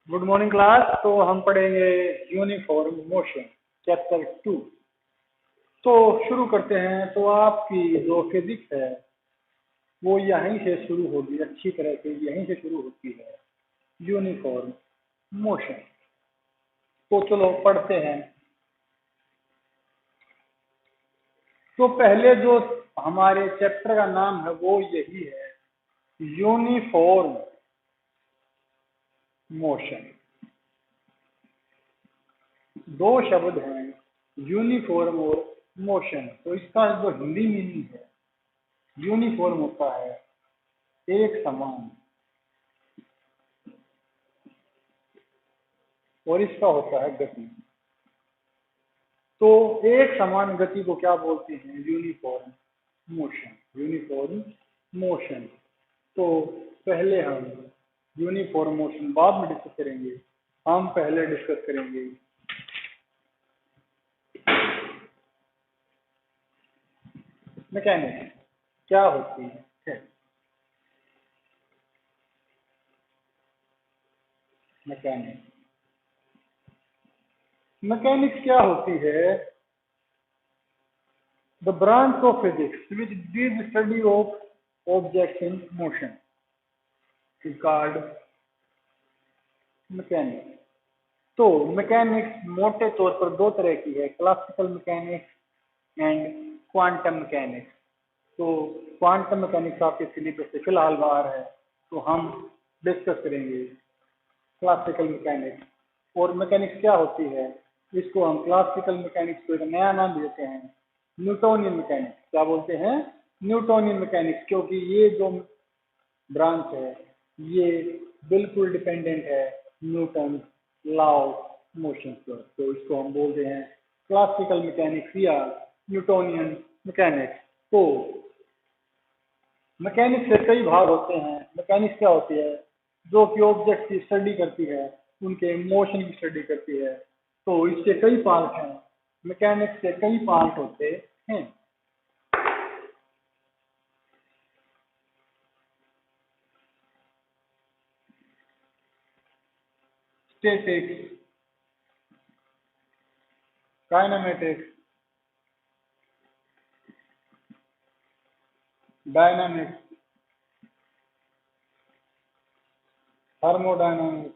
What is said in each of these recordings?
Good morning class. तो हम पढ़ेंगे यूनिफॉर्म मोशन चैप्टर 2। तो शुरू करते हैं। तो आपकी जो फिजिक्स है वो यहीं से शुरू होगी, अच्छी तरह से यहीं से शुरू होती है, यूनिफॉर्म मोशन। तो चलो पढ़ते हैं। तो पहले जो हमारे चैप्टर का नाम है वो यही है, यूनिफॉर्म मोशन। दो शब्द हैं, यूनिफॉर्म और मोशन। तो इसका जो हिंदी मीनिंग है, यूनिफॉर्म होता है एक समान, और इसका होता है गति। तो एक समान गति को क्या बोलते हैं? Uniform motion. Uniform motion. तो पहले हम यूनिफॉर्म मोशन बाद में डिस्कस करेंगे, हम पहले डिस्कस करेंगे मैकेनिक्स क्या होती है। मैकेनिक्स मैकेनिक्स क्या होती है? The branch of physics which deals study of objects in motion is called mechanics. तो मैकेनिक्स मोटे तौर पर दो तरह की है, classical mechanics and quantum mechanics. तो क्वांटम मैकेनिक्स आपके सिलेबस से फिलहाल बाहर है, तो हम डिस्कस करेंगे क्लासिकल मैकेनिक्स। और मैकेनिक्स क्या होती है, इसको हम क्लासिकल मैकेनिक्स को एक नया नाम देते हैं, न्यूटोनियन मैकेनिक्स। क्या बोलते हैं? Newtonian mechanics. क्योंकि ये जो ब्रांच है ये बिल्कुल डिपेंडेंट है न्यूटन लॉ ऑफ मोशन पर। तो इसको हम बोलते हैं क्लासिकल मैकेनिक्स या न्यूटोनियन मैकेनिक्स। तो मैकेनिक्स के कई भाग होते हैं। मैकेनिक्स क्या होती है? जो कि ऑब्जेक्ट की स्टडी करती है, उनके मोशन की स्टडी करती है। तो इसके कई पार्ट हैं, मैकेनिक्स के कई पार्ट होते हैं। Statics, kinematics, dynamics, thermodynamics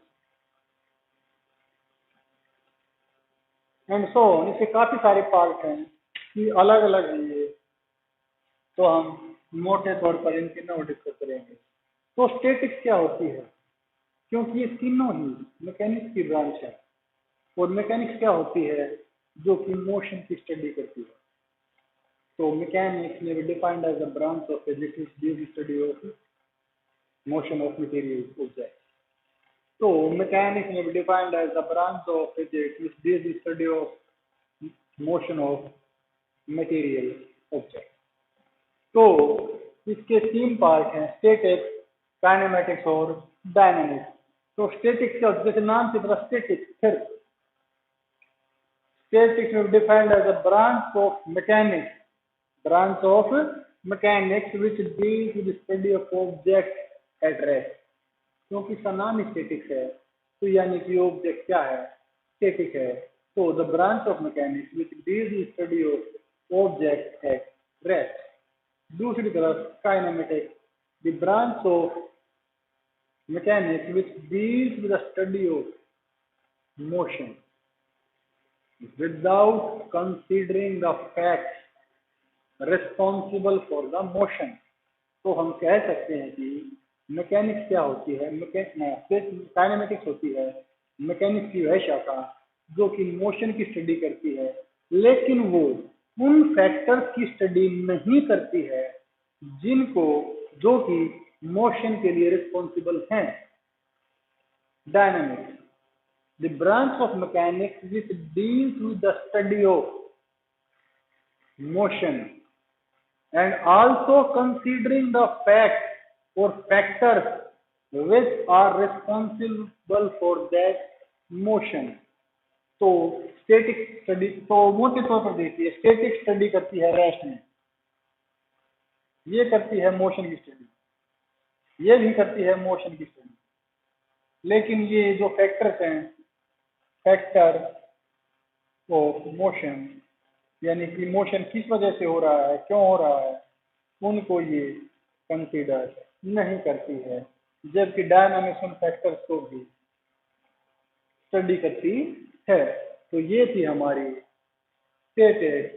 and so on. इसके काफी सारे पार्ट हैं कि अलग अलग हैं ये। तो हम मोटे तौर पर इन तीनों को डिस्कस करेंगे। तो स्टैटिक्स क्या होती है? क्योंकि ये तीनों ही मैकेनिक्स की ब्रांच है। और मैकेनिक्स क्या होती है? जो कि मोशन की स्टडी करती है। तो मैकेनिक्स में भी defined as a branch of physics which deals study of motion of material object. तो मैकेनिक्स में भी defined as a branch of physics which deals study of motion of material object. तो इसके तीन पार्ट हैं, statics, kinematics और dynamics. तो statics क्या होता है? जैसे नाम की तरह स्टैटिक्स, फिर स्टैटिक्स में defined as a branch of mechanics, branch of mechanics which deals with the study of objects at rest। क्योंकि इसका नाम स्टैटिक्स है, तो यानी कि ऑब्जेक्ट क्या है? स्टैटिक है। तो the branch of mechanics which deals with study of object at rest. दूसरी तरफ kinematics, the branch of mechanics which deals with the study of motion without considering the facts responsible for the motion। तो हम कह सकते हैं कि mechanics क्या होती है? काइनेमेटिक्स होती है मैकेनिक्स की वह शाखा जो कि मोशन की स्टडी करती है, लेकिन वो उन फैक्टर्स की स्टडी नहीं करती है जिनको जो कि मोशन के लिए रिस्पॉन्सिबल हैं। Dynamics, the branch of mechanics which deals with the study of motion and also considering the facts or factors which are responsible for that motion। तो स्टैटिक स्टडी तो मोटे तौर पर देखिए, स्टैटिक स्टडी करती है रेस्ट में, ये करती है मोशन की स्टडी, ये भी करती है मोशन की स्टडी। लेकिन ये जो फैक्टर्स हैं, फैक्टर ऑफ मोशन, यानी कि मोशन किस वजह से हो रहा है, क्यों हो रहा है, उनको ये कंसीडर नहीं करती है, जबकि डायनामिक्स उन फैक्टर्स को भी स्टडी करती है। तो ये थी हमारी स्टेटेड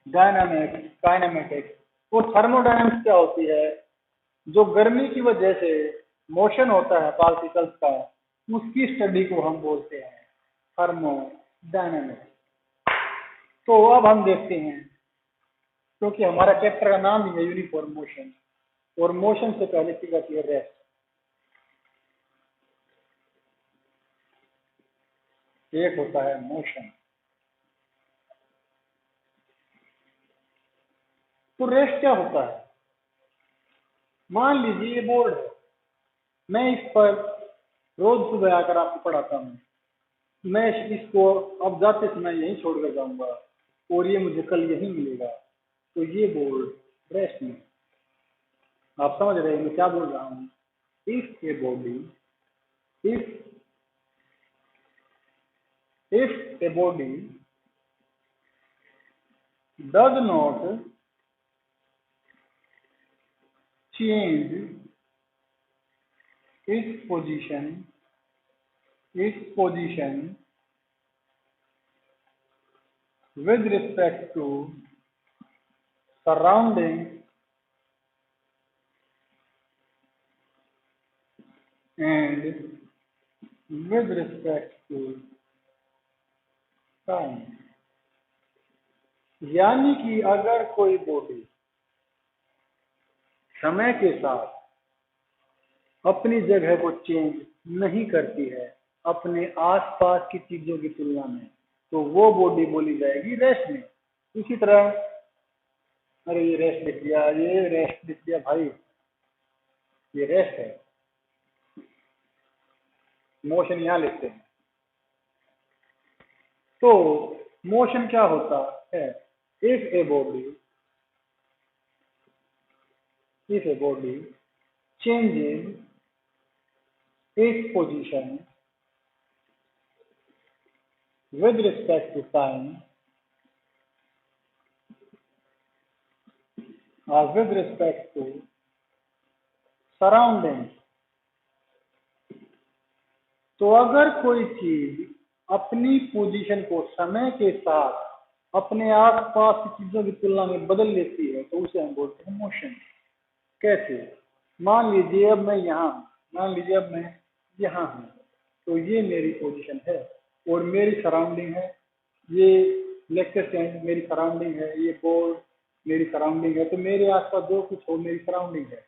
डायनामिक्स, काइनेमेटिक्स। और थर्मोडायनामिक्स क्या होती है? जो गर्मी की वजह से मोशन होता है पार्टिकल्स का, उसकी स्टडी को हम बोलते हैं थर्मोडायनामिक्स। तो अब हम देखते हैं, क्योंकि हमारा चैप्टर का नाम ही है यूनिफॉर्म मोशन, और मोशन से पहले चीज आती है रेस्ट। एक होता है मोशन। तो रेस्ट क्या होता है? मान लीजिए ये बोर्ड है, मैं इस पर रोज सुबह आकर आपको पढ़ाता हूँ, मैं इसको अब जाते समय यहीं छोड़ कर जाऊंगा और ये मुझे कल यहीं मिलेगा, तो ये बोर्ड रेस्ट में। आप समझ रहे हैं मैं क्या बोल रहा हूँ? If a body, if a body does not change its position with respect to surroundings and with respect to time। यानी कि अगर कोई बॉडी समय के साथ अपनी जगह को चेंज नहीं करती है अपने आसपास की चीजों की तुलना में, तो वो बॉडी बोली जाएगी रेस्ट में। इसी तरह, अरे ये रेस्ट लिख दिया, ये रेस्ट लिख दिया भाई, ये रेस्ट है, मोशन यहाँ लिखते हैं। तो मोशन क्या होता है? If a body changes its position with respect to time or with respect to surroundings। तो अगर कोई चीज अपनी पोजीशन को समय के साथ अपने आसपास की चीजों की तुलना में बदल लेती है, तो उसे हम बोलते हैं मोशन। कैसे? मान लीजिए अब मैं यहाँ हूँ, मान लीजिए अब मैं यहाँ हूँ, तो ये मेरी पोजीशन है और मेरी सराउंडिंग है, ये लेक्चर स्टैंड मेरी सराउंडिंग है, ये बोर्ड मेरी सराउंडिंग है। तो मेरे आसपास जो कुछ हो मेरी सराउंडिंग है।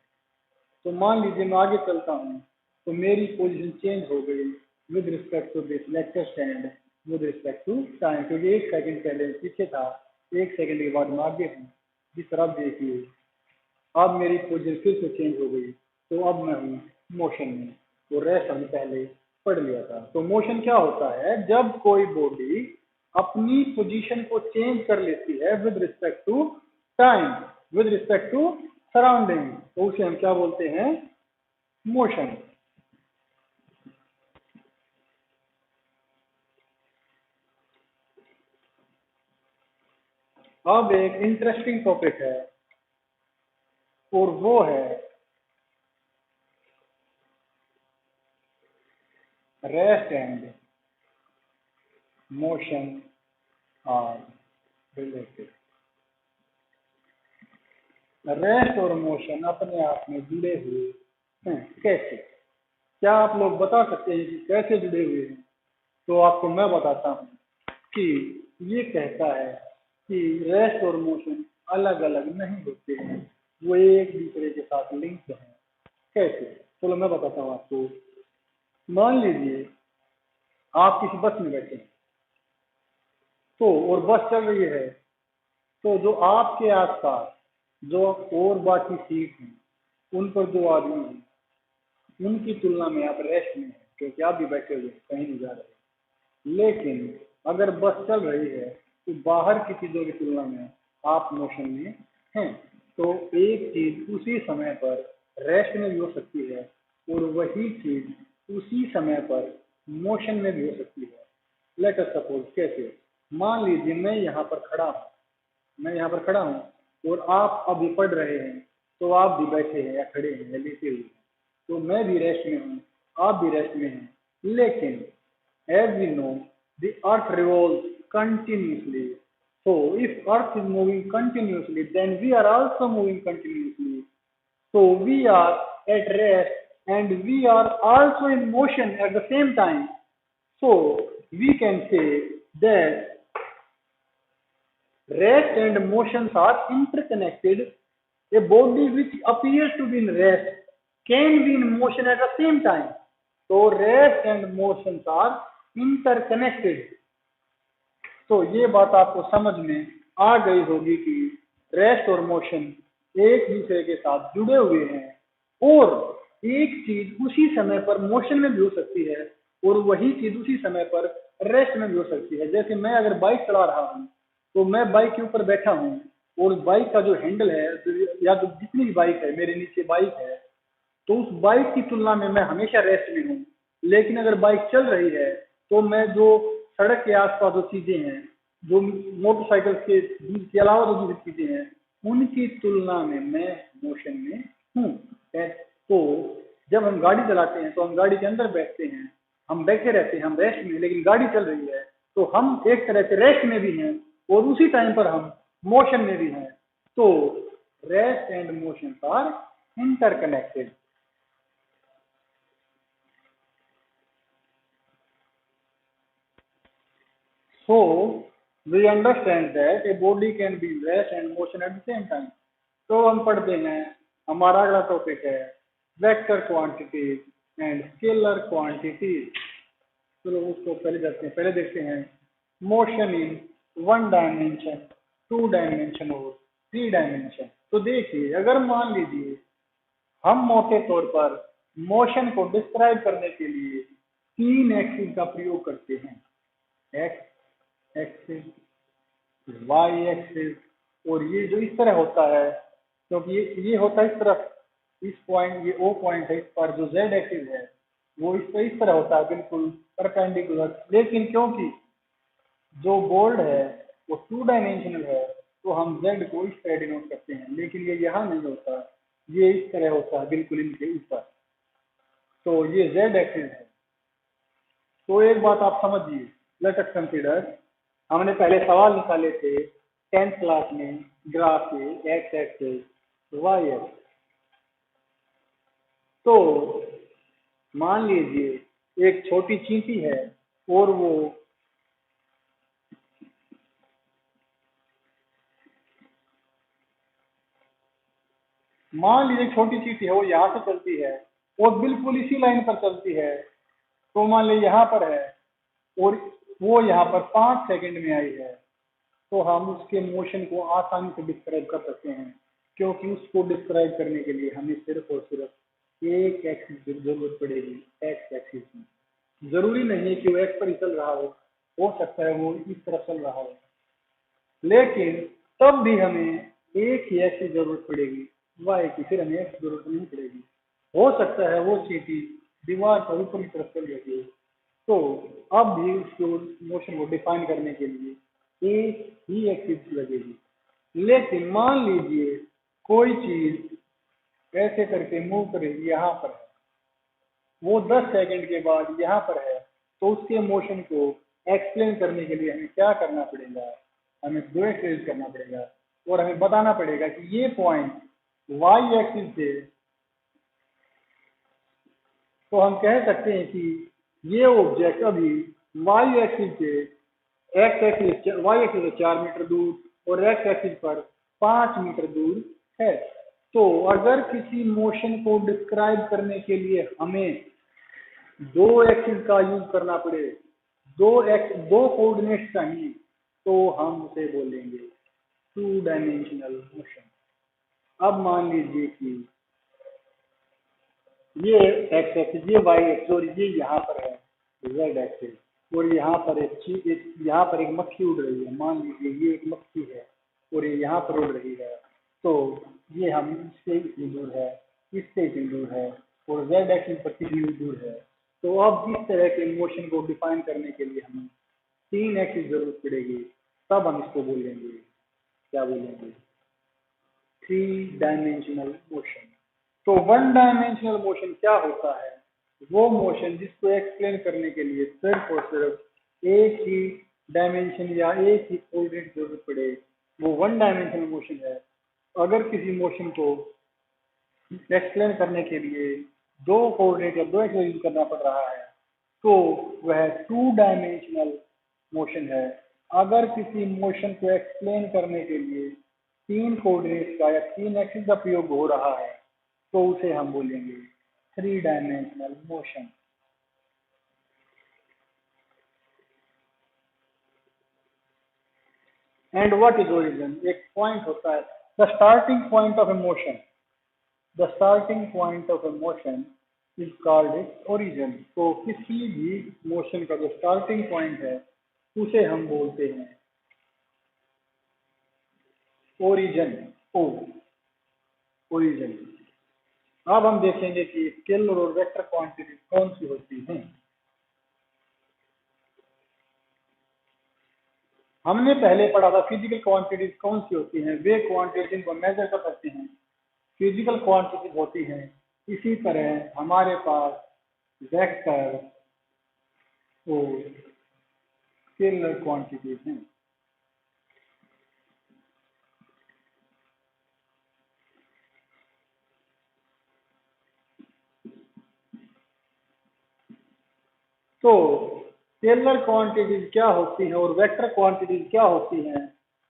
तो मान लीजिए मैं आगे चलता हूँ, तो मेरी पोजीशन चेंज हो गई with respect to this lecture stand, with respect to time, क्योंकि एक सेकंड पहले पीछे था, एक सेकंड के बाद मैं आगे हूँ। जिस तरह देखिए अब मेरी पोजीशन फिर से चेंज हो गई, तो अब मैं हूँ मोशन में। तो रेस्ट हमने पहले पढ़ लिया था। तो मोशन क्या होता है? जब कोई बॉडी अपनी पोजीशन को चेंज कर लेती है with respect to time, with respect to surrounding, तो उसे हम क्या बोलते हैं? मोशन। अब एक इंटरेस्टिंग टॉपिक है और वो है rest and motion are related. Rest और मोशन अपने आप में जुड़े हुए हैं। कैसे? क्या आप लोग बता सकते हैं कि कैसे जुड़े हुए हैं? तो आपको मैं बताता हूँ कि ये कहता है कि रेस्ट और मोशन अलग अलग नहीं होते हैं, वो एक दूसरे के साथ लिंक हैं। कैसे? चलो मैं बताता हूँ आपको। मान लीजिए आप किसी बस में बैठे हैं, तो और बस चल रही है, तो जो आपके आसपास जो और बाकी सीट हैं उन पर जो आदमी हैं उनकी तुलना में आप रेस्ट में हैं, क्योंकि आप भी बैठे हुए हैं, कहीं नहीं जा रहे। लेकिन अगर बस चल रही है तो बाहर की चीजों की तुलना में आप मोशन में हैं। तो एक चीज उसी समय पर रेस्ट में भी हो सकती है और वही चीज उसी समय पर मोशन में भी हो सकती है। लेट अस सपोज, कैसे? मान लीजिए मैं यहाँ पर खड़ा हूँ और आप अभी पढ़ रहे हैं, तो आप भी बैठे हैं या खड़े हैं या लेटे हुए हैं, तो मैं भी रेस्ट में हूँ, आप भी रेस्ट में हैं। लेकिन as we know, the earth revolves continuously. So if earth is moving continuously, then we are also moving continuously. So we are at rest and we are also in motion at the same time. So we can say that rest and motions are interconnected. A body which appears to be in rest can be in motion at the same time. So rest and motions are interconnected. तो ये बात आपको समझ में आ गई होगी कि rest और मोशन एक दूसरे के साथ जुड़े हुए हैं और एक चीज उसी समय पर मोशन में भी हो सकती है और वही चीज उसी समय पर रेस्ट में भी हो सकती है। जैसे मैं अगर बाइक चला रहा हूँ तो मैं बाइक के ऊपर बैठा हूँ और बाइक का जो हैंडल है या जो जितनी भी बाइक है, मेरे नीचे बाइक है, तो उस बाइक की तुलना में मैं हमेशा रेस्ट में हूँ। लेकिन अगर बाइक चल रही है तो मैं जो सड़क के आसपास जो चीजें हैं, जो मोटरसाइकिल के अलावा जो दूसरी चीजें हैं, उनकी तुलना में मैं मोशन में हूँ। तो जब हम गाड़ी चलाते हैं तो हम गाड़ी के अंदर बैठते हैं, हम बैठे रहते हैं, हम रेस्ट में, लेकिन गाड़ी चल रही है तो हम एक तरह से रेस्ट में भी हैं और उसी टाइम पर हम मोशन में भी हैं। तो rest and motion are interconnected. So we understand that a body can be in rest and motion at the same time. तो हम पढ़ते हैं, हमारा अगला टॉपिक है vector quantities and scalar quantities. चलो उसको पहले देखते हैं motion in one dimension, two dimension और थ्री डायमेंशन। तो देखिए, अगर मान लीजिए हम मोटे तौर पर मोशन को डिस्क्राइब करने के लिए तीन एक्सिस का प्रयोग करते हैं, एक्स एक्सिस, वाई एक्सिस, और ये जो इस तरह होता है, क्योंकि ये होता है इस तरफ, इस पॉइंट, ये ओ पॉइंट है, इस पर जो जेड एक्सिस है वो इस तरह होता है, बिल्कुल परपेंडिकुलर। लेकिन क्योंकि जो बोर्ड है वो टू डायमेंशनल है तो हम जेड को इस तरह डिनोट करते हैं, लेकिन ये यहाँ नहीं होता, ये इस तरह होता है, बिल्कुल इनके ऊपर। तो ये जेड एक्सिस है। तो एक बात आप समझिए, लेट अस कंसीडर, हमने पहले सवाल निकाले थे 10th क्लास में, ग्राफ के एक्स एक्सिस, वाई एक्सिस। तो मान लीजिए एक छोटी चींटी है और वो छोटी चींटी है, वो यहाँ से चलती है और बिल्कुल इसी लाइन पर चलती है। तो मान लीजिए यहाँ पर है और वो यहाँ पर 5 सेकंड में आई है, तो हम उसके मोशन को आसानी से डिस्क्राइब कर सकते हैं, क्योंकि उसको डिस्क्राइब करने के लिए हमें सिर्फ और सिर्फ एक एक्सिस की जरूरत पड़ेगी, एक्स एक्सिस की। जरूरी नहीं है कि वो एक्स पर ही चल रहा हो सकता है वो इस तरफ चल रहा हो, लेकिन तब भी हमें एक ही एक्स की जरूरत पड़ेगी, वाई की, फिर हमें एक्स की जरूरत नहीं पड़ेगी। हो सकता है वो चीटी दीवार पर ऊपर की तरफ चल रही है, तो अब भी उसको मोशन को डिफाइन करने के लिए एक ही एक्सिस लगेगी। लेकिन मान लीजिए कोई चीज ऐसे करके मूव कर रही है, यहाँ पर है, वो 10 सेकंड के बाद यहाँ पर है, तो उसके मोशन को एक्सप्लेन करने के लिए हमें क्या करना पड़ेगा, हमें दो एक्सप्लेन करना पड़ेगा और हमें बताना पड़ेगा कि ये पॉइंट वाई एक्सिस से, तो हम कह सकते हैं कि ये ऑब्जेक्ट अभी वाई एक्सिस से वाई एक्सिस से 4 मीटर दूर और एक्स एक्सिस पर 5 मीटर दूर है। तो अगर किसी मोशन को डिस्क्राइब करने के लिए हमें दो एक्सिस का यूज करना पड़े, दो कोऑर्डिनेट्स चाहिए, तो हम उसे बोलेंगे टू डायमेंशनल मोशन। अब मान लीजिए कि ये एक्स एक्सिस, ये वाई एक्सिस और ये यहाँ पर है जेड एक्सिस, और यहाँ पर एक मक्खी उड़ रही है। मान लीजिए ये एक मक्खी है और ये यहाँ पर उड़ रही है, तो ये हम इससे इतनी दूर है इससे इतनी दूर है और z एक्सिस पर कितनी दूर है। तो अब इस तरह के मोशन को डिफाइन करने के लिए हमें 3 एक्सिस जरूरत पड़ेगी, तब हम इसको बोलेंगे, क्या बोलेंगे, 3 डायमेंशनल मोशन। तो 1 डायमेंशनल मोशन क्या होता है? वो मोशन जिसको एक्सप्लेन करने के लिए सिर्फ और सिर्फ एक ही डायमेंशन या एक ही कोऑर्डिनेट जरूरत पड़े, वो 1 डायमेंशनल मोशन है। अगर किसी मोशन को एक्सप्लेन करने के लिए 2 कोऑर्डिनेट या 2 एक्सिस यूज करना पड़ रहा है, तो वह 2 डायमेंशनल मोशन है। अगर किसी मोशन को एक्सप्लेन करने के लिए 3 कोऑर्डिनेट का या 3 एक्सिस का प्रयोग हो रहा है, तो उसे हम बोलेंगे 3 dimensional motion. And what is origin? एक पॉइंट होता है, the starting point of A motion. The starting point of A motion is called its origin. तो किसी भी मोशन का जो स्टार्टिंग पॉइंट है उसे हम बोलते हैं ओरिजिन। ओ ओरिजिन। अब हम देखेंगे कि स्केलर और वेक्टर क्वांटिटी कौन सी होती हैं। हमने पहले पढ़ा था फिजिकल क्वांटिटीज कौन सी होती हैं, वे क्वांटिटी जिनको मेजर कर सकते हैं फिजिकल क्वांटिटीज होती हैं। इसी तरह हमारे पास वेक्टर और स्केलर क्वांटिटीज हैं। तो स्केलर क्वांटिटीज क्या होती हैं और वेक्टर क्वांटिटीज क्या होती हैं?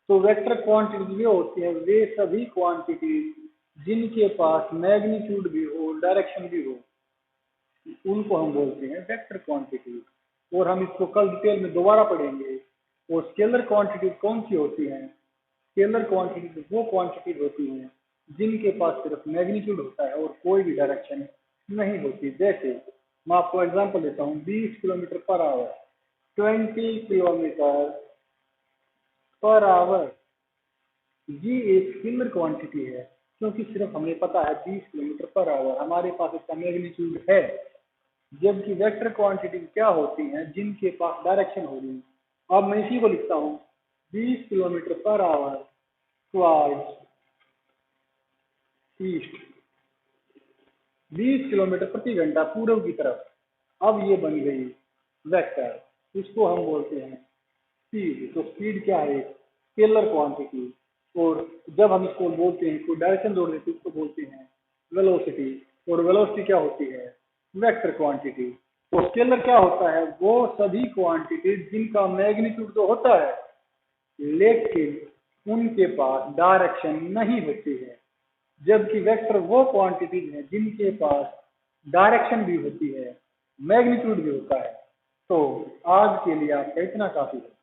तो वेक्टर क्वांटिटीज वे होती हैं, वे सभी क्वांटिटीज जिनके पास मैग्नीट्यूड भी हो, डायरेक्शन भी हो, उनको हम बोलते हैं वेक्टर क्वांटिटीज। और हम इसको कल डिटेल में दोबारा पढ़ेंगे। और स्केलर क्वांटिटीज कौन सी होती हैं? स्केलर क्वांटिटीज वो क्वांटिटीज होती हैं जिनके पास सिर्फ मैग्नीट्यूड होता है और कोई भी डायरेक्शन नहीं होती। जैसे मैं आपको एग्जांपल देता हूँ, 20 kilometre per hour, 20 kilometre per hour, ये एक स्केलर क्वांटिटी है क्योंकि सिर्फ हमें पता है 20 किलोमीटर पर आवर, हमारे पास इसका मैग्नीट्यूड है। जबकि वेक्टर क्वांटिटी क्या होती हैं? जिनके पास डायरेक्शन होगी। अब मैं इसी को लिखता हूँ, 20 kilometre per hour towards east, 20 kilometre प्रति घंटा पूर्व की तरफ। अब ये बन गई वेक्टर, इसको हम बोलते हैं स्पीड। तो स्पीड क्या है? Scalar quantity. और जब हम इसको बोलते हैं, कोई डायरेक्शन जोड़ देते हैं, उसको बोलते हैं वेलोसिटी। और वेलोसिटी क्या होती है? Vector quantity. तो स्केलर क्या होता है? वो सभी क्वांटिटी जिनका मैग्नीट्यूड तो होता है लेकिन उनके पास डायरेक्शन नहीं होती है। जबकि वेक्टर वो क्वांटिटीज हैं जिनके पास डायरेक्शन भी होती है, मैग्नीट्यूड भी होता है। तो आज के लिए आपका इतना काफी है।